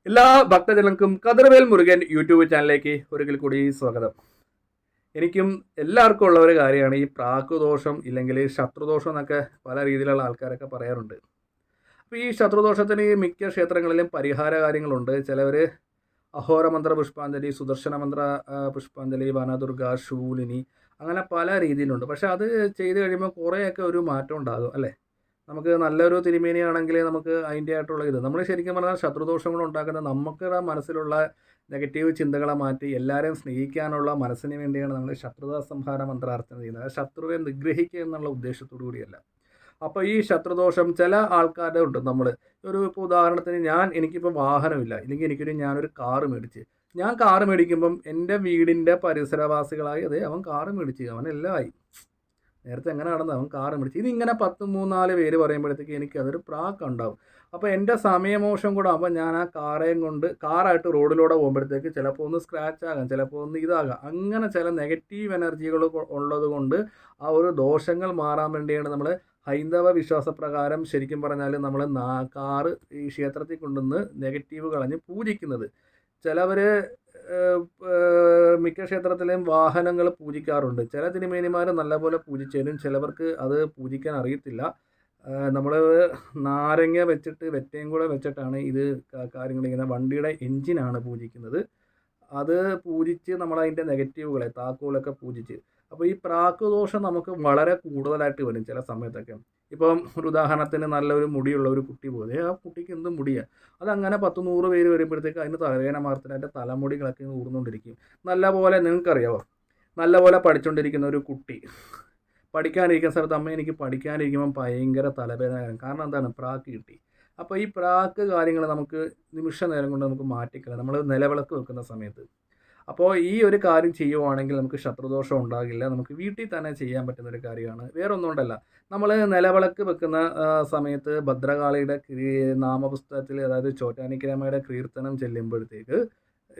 എല്ലാ ഭക്തജനങ്ങൾക്കും കതിർവേൽ മുരുകൻ യൂട്യൂബ് ചാനലിലേക്ക് ഒരിക്കൽ കൂടി സ്വാഗതം. എനിക്കും എല്ലാവർക്കും ഉള്ള ഒരു കാര്യമാണ് ഈ പ്രാക്കുദോഷം ഇല്ലെങ്കിൽ ശത്രുദോഷം എന്നൊക്കെ പല രീതിയിലുള്ള ആൾക്കാരൊക്കെ പറയാറുണ്ട്. അപ്പോൾ ഈ ശത്രുദോഷത്തിന് മിക്ക ക്ഷേത്രങ്ങളിലും പരിഹാര കാര്യങ്ങളുണ്ട്. ചിലവർ അഹോരമന്ത്ര പുഷ്പാഞ്ജലി, സുദർശന മന്ത്ര പുഷ്പാഞ്ജലി, വനദുർഗ, ശൂലിനി, അങ്ങനെ പല രീതിയിലുണ്ട്. പക്ഷെ അത് ചെയ്ത് കഴിയുമ്പോൾ കുറേയൊക്കെ ഒരു മാറ്റം ഉണ്ടാകും അല്ലേ. നമുക്ക് നല്ലൊരു തിരുമേനിയാണെങ്കിൽ നമുക്ക് അതിൻ്റെ ആയിട്ടുള്ള ഇത് നമ്മൾ ശരിക്കും പറഞ്ഞാൽ ശത്രുദോഷങ്ങൾ ഉണ്ടാക്കുന്നത് നമുക്കുടെ മനസ്സിലുള്ള നെഗറ്റീവ് ചിന്തകളെ മാറ്റി എല്ലാവരെയും സ്നേഹിക്കാനുള്ള മനസ്സിന് വേണ്ടിയാണ് നമ്മൾ ശത്രുതാ സംഹാര മന്ത്രാർച്ചന ചെയ്യുന്നത്. ശത്രുവെ നിഗ്രഹിക്കുക എന്നുള്ള ഉദ്ദേശത്തോടു കൂടിയല്ല. അപ്പോൾ ഈ ശത്രുദോഷം ചില ആൾക്കാരുടെ ഉണ്ട്. നമ്മൾ ഇപ്പോൾ ഉദാഹരണത്തിന് എനിക്കിപ്പോൾ വാഹനമില്ല, ഇല്ലെങ്കിൽ ഞാനൊരു കാറ് മേടിച്ച് ഞാൻ കാറ് മേടിക്കുമ്പം എൻ്റെ വീടിൻ്റെ പരിസരവാസികളായി അതെ അവൻ കാറ് മേടിച്ച് അവനെല്ലാം ആയി. നേരത്തെ എങ്ങനെ നടന്നത് അവൻ കാറ് മേടിച്ച് ഇതിങ്ങനെ 3-4 പേര് പറയുമ്പോഴത്തേക്ക് എനിക്ക് അതൊരു പ്രാക്കുണ്ടാവും. അപ്പോൾ എൻ്റെ സമയമോശം കൂടെ ആകുമ്പോൾ ഞാൻ ആ കാറേയും കൊണ്ട് കാറായിട്ട് റോഡിലൂടെ പോകുമ്പോഴത്തേക്ക് ചിലപ്പോൾ ഒന്ന് സ്ക്രാച്ച് ആകാം, ചിലപ്പോൾ ഒന്ന് ഇതാകാം. അങ്ങനെ ചില നെഗറ്റീവ് എനർജികൾ ഉള്ളത് കൊണ്ട് ആ ഒരു ദോഷങ്ങൾ മാറാൻ വേണ്ടിയാണ് നമ്മൾ ഹൈന്ദവ വിശ്വാസപ്രകാരം ശരിക്കും പറഞ്ഞാൽ നമ്മൾ കാറ് ഈ ക്ഷേത്രത്തിൽ കൊണ്ടുവന്ന് നെഗറ്റീവ് കളഞ്ഞ് പൂജിക്കുന്നത്. ചിലവർ മിക്ക ക്ഷേത്രത്തിലെയും വാഹനങ്ങൾ പൂജിക്കാറുണ്ട്. ചില തിരുമേനിമാർ നല്ലപോലെ പൂജിച്ചതിനും ചിലവർക്ക് അത് പൂജിക്കാൻ അറിയത്തില്ല. നമ്മൾ നാരങ്ങ വെച്ചിട്ട് വെറ്റയും കൂടെ വെച്ചിട്ടാണ് ഇത് കാര്യങ്ങളിങ്ങനെ വണ്ടിയുടെ എൻജിനാണ് പൂജിക്കുന്നത്. അത് പൂജിച്ച് നമ്മളതിൻ്റെ നെഗറ്റീവുകളെ താക്കോലൊക്കെ പൂജിച്ച് അപ്പോൾ ഈ പ്രാക്കുദോഷം നമുക്ക് വളരെ കൂടുതലായിട്ട് വരും ചില സമയത്തൊക്കെ. ഇപ്പം ഒരു ഉദാഹരണത്തിന് നല്ലൊരു മുടിയുള്ള ഒരു കുട്ടി പോലെ ആ കുട്ടിക്ക് എന്ത് മുടിയാണ്, അതങ്ങനെ 10-100 പേര് വരുമ്പോഴത്തേക്ക് അതിന് തലവേന മാർത്തിന് അതിൻ്റെ തലമുടികളൊക്കെ ഊർന്നുകൊണ്ടിരിക്കും. നല്ലപോലെ നിങ്ങൾക്കറിയാമോ, നല്ലപോലെ പഠിച്ചുകൊണ്ടിരിക്കുന്ന ഒരു കുട്ടി പഠിക്കാനിരിക്കുന്ന സമയത്ത് അമ്മ എനിക്ക് പഠിക്കാനിരിക്കുമ്പം ഭയങ്കര തലവേദന. കാരണം എന്താണ്, പ്രാക്ക് കിട്ടി. അപ്പോൾ ഈ പ്രാക്ക് കാര്യങ്ങൾ നമുക്ക് നിമിഷ നേരം കൊണ്ട് നമുക്ക് മാറ്റിക്കളയാം നമ്മൾ നിലവിളക്ക് വെക്കുന്ന സമയത്ത്. അപ്പോൾ ഈ ഒരു കാര്യം ചെയ്യുവാണെങ്കിൽ നമുക്ക് ശത്രുദോഷം ഉണ്ടാകില്ല. നമുക്ക് വീട്ടിൽ തന്നെ ചെയ്യാൻ പറ്റുന്നൊരു കാര്യമാണ്. വേറെ ഒന്നും കൊണ്ടല്ല, നമ്മൾ നിലവിളക്ക് വെക്കുന്ന സമയത്ത് ഭദ്രകാളിയുടെ നാമപുസ്തകത്തിൽ, അതായത് ചോറ്റാനിക്കരമ്മയുടെ കീർത്തനം ചെല്ലുമ്പോഴത്തേക്ക്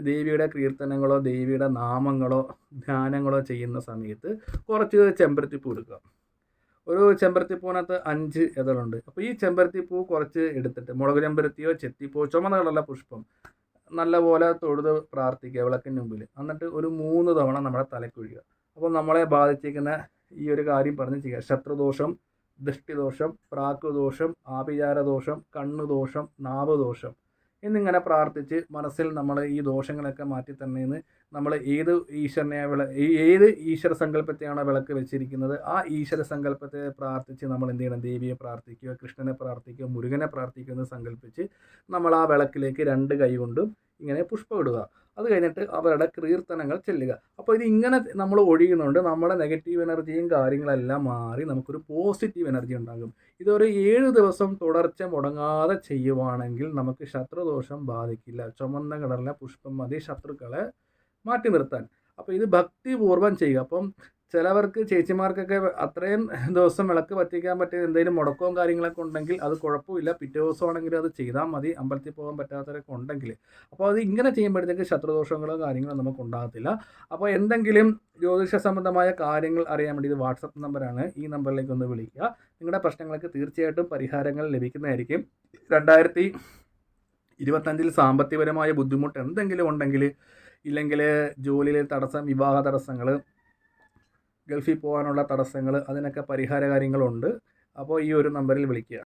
ദേവിയുടെ കീർത്തനങ്ങളോ ദേവിയുടെ നാമങ്ങളോ ധ്യാനങ്ങളോ ചെയ്യുന്ന സമയത്ത് കുറച്ച് ചെമ്പരത്തിപ്പൂ എടുക്കുക. ഒരു ചെമ്പരത്തിപ്പൂവിനകത്ത് 5 ഇതളുണ്ട്. അപ്പോൾ ഈ ചെമ്പരത്തിപ്പൂ കുറച്ച് എടുത്തിട്ട് മുളക് ചെമ്പരത്തിയോ ചെത്തിപ്പൂ ചുമന്ന കളറുള്ള പുഷ്പം നല്ലപോലെ തൊഴുത് പ്രാർത്ഥിക്കുക വിളക്കിന് മുമ്പിൽ. എന്നിട്ട് ഒരു 3 തവണ നമ്മുടെ തലക്കൊഴിയുക. അപ്പോൾ നമ്മളെ ബാധിച്ചിരിക്കുന്ന ഈ ഒരു കാര്യം പറഞ്ഞ് ചെയ്യുക. ശത്രുദോഷം, ദൃഷ്ടിദോഷം, പ്രാക്കുദോഷം, ആഭിചാരദോഷം, കണ്ണുദോഷം, നാവുദോഷം എന്നിങ്ങനെ പ്രാർത്ഥിച്ച് മനസ്സിൽ നമ്മൾ ഈ ദോഷങ്ങളൊക്കെ മാറ്റി തന്നെയെന്ന് നമ്മൾ ഏത് ഈശ്വര സങ്കല്പത്തെയാണോ വിളക്ക് വെച്ചിരിക്കുന്നത് ആ ഈശ്വര സങ്കല്പത്തെ പ്രാർത്ഥിച്ച് നമ്മൾ എന്ത് ചെയ്യണം, ദേവിയെ പ്രാർത്ഥിക്കുക, കൃഷ്ണനെ പ്രാർത്ഥിക്കുക, മുരുകനെ പ്രാർത്ഥിക്കുക എന്ന് സങ്കല്പിച്ച് നമ്മൾ ആ വിളക്കിലേക്ക് 2 കൈ കൊണ്ടും ഇങ്ങനെ പുഷ്പം ഇടുക. അത് കഴിഞ്ഞിട്ട് അവരുടെ കീർത്തനങ്ങൾ ചെല്ലുക. അപ്പോൾ ഇതിങ്ങനെ നമ്മൾ ഒഴിയുന്നുണ്ട് നമ്മുടെ നെഗറ്റീവ് എനർജിയും കാര്യങ്ങളെല്ലാം മാറി നമുക്കൊരു പോസിറ്റീവ് എനർജി ഉണ്ടാകും. ഇതൊരു 7 ദിവസം തുടർച്ച മുടങ്ങാതെ ചെയ്യുവാണെങ്കിൽ നമുക്ക് ശത്രുദോഷം ബാധിക്കില്ല. ചുമന്ന കളറിലെ പുഷ്പം മതി ശത്രുക്കളെ മാറ്റി നിർത്താൻ. അപ്പോൾ ഇത് ഭക്തിപൂർവ്വം ചെയ്യുക. അപ്പം ചിലവർക്ക് ചേച്ചിമാർക്കൊക്കെ അത്രയും ദിവസം വിളക്ക് പറ്റിക്കാൻ പറ്റിയ എന്തെങ്കിലും മുടക്കവും കാര്യങ്ങളൊക്കെ ഉണ്ടെങ്കിൽ അത് കുഴപ്പമില്ല. പിറ്റേ ദിവസമാണെങ്കിലും അത് ചെയ്താൽ മതി, അമ്പലത്തിൽ പോകാൻ പറ്റാത്തവരൊക്കെ ഉണ്ടെങ്കിൽ. അപ്പോൾ അത് ഇങ്ങനെ ചെയ്യുമ്പോഴത്തേക്ക് ശത്രുദോഷങ്ങളോ കാര്യങ്ങളോ നമുക്ക് ഉണ്ടാകത്തില്ല. അപ്പോൾ എന്തെങ്കിലും ജ്യോതിഷ സംബന്ധമായ കാര്യങ്ങൾ അറിയാൻ വേണ്ടി ഇത് വാട്സപ്പ് നമ്പറാണ്, ഈ നമ്പറിലേക്ക് ഒന്ന് വിളിക്കുക. നിങ്ങളുടെ പ്രശ്നങ്ങൾക്ക് തീർച്ചയായിട്ടും പരിഹാരങ്ങൾ ലഭിക്കുന്നതായിരിക്കും. 2025 സാമ്പത്തികപരമായ ബുദ്ധിമുട്ട് എന്തെങ്കിലും ഉണ്ടെങ്കിൽ, ഇല്ലെങ്കിൽ ജോലിയിലെ തടസ്സം, വിവാഹ തടസ്സങ്ങൾ, ഗൾഫിൽ പോകാനുള്ള തടസ്സങ്ങൾ, അതിനൊക്കെ പരിഹാര കാര്യങ്ങളുണ്ട്. അപ്പോൾ ഈ ഒരു നമ്പറിൽ വിളിക്കുക.